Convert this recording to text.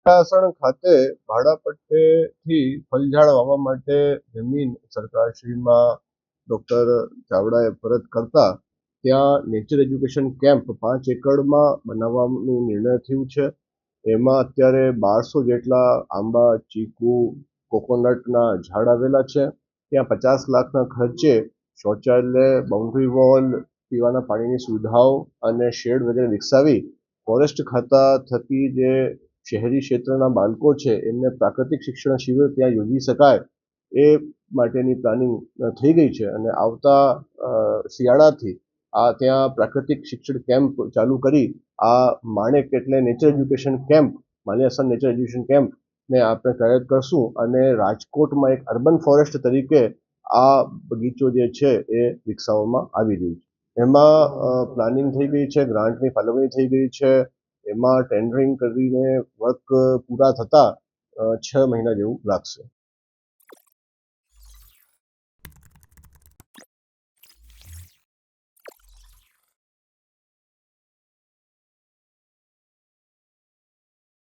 સાસણ ખાતે ભાડાપટ્ટેથી ફળઝાડ વાવવા માટે જમીન સરકારશ્રીમાં ડૉક્ટર ચાવડાએ પરત કરતા ત્યાં નેચર એજ્યુકેશન કેમ્પ 5 એકડમાં બનાવવાનું નિર્ણય થયું છે. એમાં અત્યારે 1200 જેટલા આંબા, ચીકુ, કોકોનટના ઝાડ આવેલા છે. ત્યાં 50 લાખના ખર્ચે શૌચાલય, બાઉન્ડ્રી વોલ, પીવાના પાણીની સુવિધાઓ અને શેડ વગેરે વિકસાવી ફોરેસ્ટ ખાતા થકી જે શહેરી ક્ષેત્રના બાળકો છે એમને પ્રાકૃતિક શિક્ષણ શિબિર ત્યાં યોજી શકાય એ માટેની પ્લાનિંગ થઈ ગઈ છે. અને આવતા શિયાળાથી ત્યાં પ્રાકૃતિક શિક્ષણ કેમ્પ ચાલુ કરી આ માણેક એટલે nature education camp, Maliyasan nature education કેમ્પને આપણે કાર્યરત કરશું. અને રાજકોટમાં એક અર્બન ફોરેસ્ટ તરીકે આ બગીચો જે છે એ વિકસાવવામાં આવી રહ્યું છે. એમાં પ્લાનિંગ થઈ ગઈ છે, ગ્રાન્ટની ફાળવણી થઈ ગઈ છે. એમાં ટેન્ડરિંગ કરીને વર્ક પૂરા થતાં 6 મહિના જેવું લાગશે.